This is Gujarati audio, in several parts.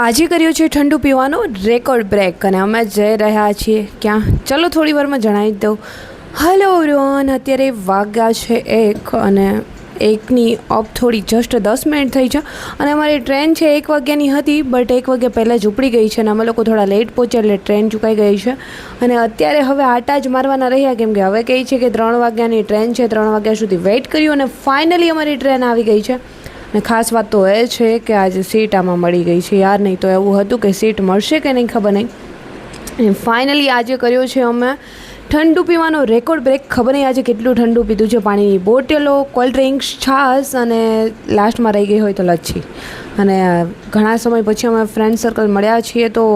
આજે કર્યો છે ઠંડુ પીવાનો રેકોર્ડ બ્રેક અને અમે જઈ રહ્યા છીએ ક્યાં, ચલો થોડી વારમાં જણાવી દઉં. હલો એવરીવન, અત્યારે વાગ્યા છે 1 અને 1ની ઓફ થોડી જસ્ટ 10 મિનિટ થઈ છે અને અમારી ટ્રેન છે 1 વાગ્યાની હતી, બટ 1 વાગ્યા પહેલાં જ ઉપડી ગઈ છે અને અમે લોકો થોડા લેટ પહોંચ્યા એટલે ટ્રેન ચૂકાઈ ગઈ છે. અને અત્યારે હવે આટા જ મારવાના રહ્યા કેમ કે હવે કહે છે કે 3 વાગ્યાની ટ્રેન છે, 3 વાગ્યા સુધી વેઇટ કર્યું અને ફાઇનલી અમારી ટ્રેન આવી ગઈ છે. અને ખાસ વાત તો એ છે કે આજે સીટ આમાં મળી ગઈ છે યાર, નહીં તો એવું હતું કે સીટ મળશે કે નહીં ખબર નહીં. અને ફાઇનલી આજે કર્યો છે અમે ઠંડુ પીવાનો રેકોર્ડ બ્રેક. ખબર નહીં આજે કેટલું ઠંડુ પીધું છે, પાણીની બોટલો, કોલ્ડ ડ્રિંક્સ, છાશ અને લાસ્ટમાં રહી ગઈ હોય તો લચ્છી. અને ઘણા સમય પછી અમે ફ્રેન્ડ સર્કલ મળ્યા છીએ તો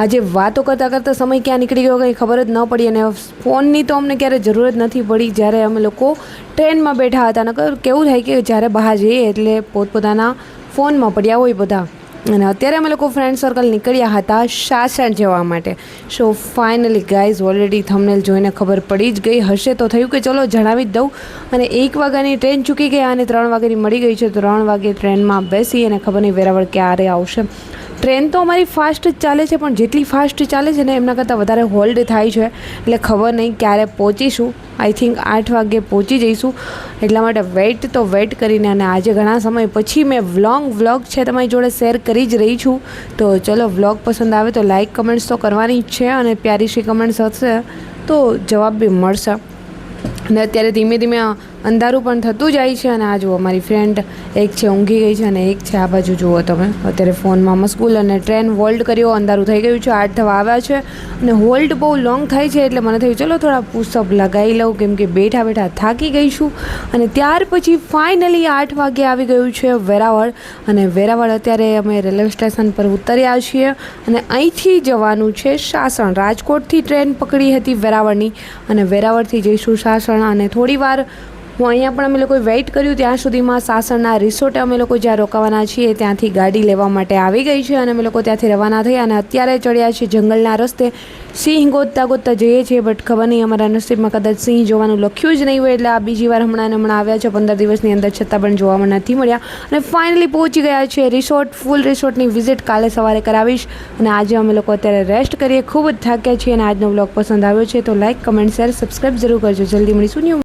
આજે વાતો કરતાં કરતાં સમય ક્યાં નીકળી ગયો કંઈ ખબર જ ન પડી. અને ફોનની તો અમને ક્યારે જરૂર જ નથી પડી જ્યારે અમે લોકો ટ્રેનમાં બેઠા હતા. નકર કેવું થાય કે જ્યારે બહાર જઈએ એટલે પોતપોતાના ફોનમાં પડ્યા હોય બધા. અને અત્યારે અમે લોકો ફ્રેન્ડ સર્કલ નીકળ્યા હતા સાસણ જવા માટે. So finally guys already thumbnail જોઈને ખબર પડી જ ગઈ હશે તો થયું કે ચલો જણાવી જ દઉં. અને 1 વાગ્યાની ટ્રેન ચૂકી ગયા અને 3 વાગ્યાની મળી ગઈ છે. 3 વાગે ટ્રેનમાં બેસી અને ખબર નહીં વેરાવળ ક્યારે આવશે. ટ્રેન તો અમારી ફાસ્ટ જ ચાલે છે પણ જેટલી ફાસ્ટ ચાલે છે ને એમના કરતાં વધારે હોલ્ડ થાય છે એટલે ખબર નહીં ક્યારે પહોંચીશું. આઈ થિંક 8 વાગે પહોંચી જઈશું. એટલા માટે વેઇટ કરીને અને આજે ઘણા સમય પછી મેં વ્લોગ છે તમારી જોડે શેર કરી જ રહી છું. તો ચલો વ્લોગ પસંદ આવે તો લાઇક કમેન્ટ્સ તો કરવાની જ છે અને પ્યારી સી કમેન્ટ્સ હશે તો જવાબ બી મળશે. અને અત્યારે ધીમે ધીમે અંધારું પણ થતું જાય છે. અને આ જુઓ મારી ફ્રેન્ડ એક છે ઊંઘી ગઈ છે અને એક છે આ બાજુ જુઓ તમે અત્યારે ફોનમાં મશગુલ. અને ટ્રેન હોલ્ડ કર્યો, અંધારું થઈ ગયું છે, 8 થવા આવ્યા છે અને હોલ્ડ બહુ લોંગ થાય છે એટલે મને થયું ચલો થોડા પુશઅપ લગાવી લઉં કેમ કે બેઠા બેઠા થાકી ગઈ છું. અને ત્યાર પછી ફાઇનલી 8 વાગે આવી ગયું છે વેરાવળ. અને વેરાવળ અત્યારે અમે રેલવે સ્ટેશન પર ઉતર્યા છીએ અને અહીંથી જવાનું છે સાસણ. રાજકોટથી ટ્રેન પકડી હતી વેરાવળની અને વેરાવળથી જઈશું સાસણ. અને થોડી વાર અહીંયા પણ અમે લોકોએ વેઇટ કર્યું ત્યાં સુધીમાં સાસણના રિસોર્ટે અમે લોકો જ્યાં રોકાવાના છીએ ત્યાંથી ગાડી લેવા માટે આવી ગઈ છે અને અમે લોકો ત્યાંથી રવાના થયા અને અત્યારે ચડ્યા છીએ જંગલના રસ્તે. સિંહ ગોતતા જઈએ છીએ બટ ખબર નહીં અમારા નસીબમાં કદાચ સિંહ જોવાનું લખ્યું જ નહીં હોય એટલે આ બીજી વાર હમણાં આવ્યા છે 15 દિવસની અંદર છતાં પણ જોવામાં નથી મળ્યા. અને ફાઇનલી પહોંચી ગયા છે રિસોર્ટ. ફૂલ રિસોર્ટની વિઝિટ કાલે સવારે કરાવીશ. અને આજે અમે લોકો અત્યારે રેસ્ટ કરીએ, ખૂબ જ થાક્યા છીએ. અને આજનો વ્લોગ પસંદ આવ્યો છે તો લાઇક કમેન્ટ શેર સબસ્ક્રાઈબ જરૂર કરજો. જલ્દી મળીશું ન્યૂ